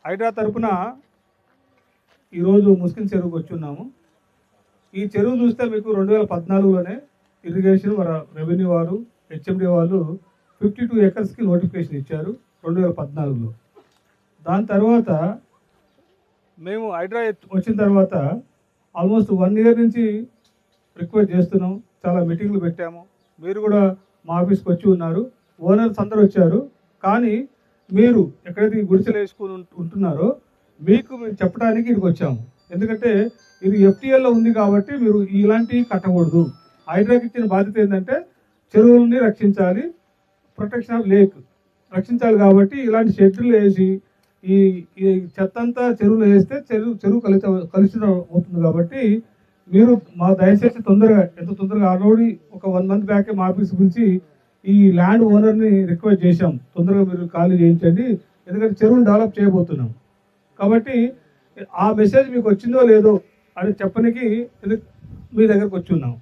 హైడ్రా తరపున ఈరోజు ముస్కిన్ చెరువుకు వచ్చి ఉన్నాము. ఈ చెరువు చూస్తే మీకు 2014లోనే ఇరిగేషన్ రెవెన్యూ వారు హెచ్ఎండి వాళ్ళు 52 ఎకర్స్కి నోటిఫికేషన్ ఇచ్చారు 2014లో. దాని తర్వాత మేము హైడ్రా వచ్చిన తర్వాత ఆల్మోస్ట్ 1 ఇయర్ నుంచి రిక్వెస్ట్ చేస్తున్నాం. చాలా మీటింగ్లు పెట్టాము. మీరు కూడా మా ఆఫీస్కి వచ్చి ఉన్నారు. ఓనర్స్ అందరూ వచ్చారు. కానీ మీరు ఎక్కడైతే గుడిసెలు వేసుకుని ఉంటున్నారో మీకు మేము చెప్పడానికి ఇక్కడికి వచ్చాము. ఎందుకంటే ఇది ఎఫ్టీఎల్లో ఉంది కాబట్టి మీరు ఇలాంటివి కట్టకూడదు. హైడ్రాకి ఇచ్చిన బాధ్యత ఏంటంటే చెరువుల్ని రక్షించాలి, ప్రొటెక్షన్ ఆఫ్ లేక్ రక్షించాలి. కాబట్టి ఇలాంటి షెడ్యూల్ వేసి ఈ చెత్త అంతా చెరువులో వేస్తే చెరువు కలుషితం అవుతుంది. కాబట్టి మీరు మా దయచేసి ఎంత తొందరగా ఆల్రెడీ ఒక 1 మంత్ బ్యాకే మా ఆఫీస్ గురించి ఈ ల్యాండ్ ఓనర్ని రిక్వెస్ట్ చేశాం, తొందరగా మీరు ఖాళీ చేయించండి, ఎందుకంటే చెరువును డెవలప్ చేయబోతున్నాం. కాబట్టి ఆ మెసేజ్ మీకు వచ్చిందో లేదో అని చెప్పడానికి మీ దగ్గరకు వచ్చి ఉన్నాం.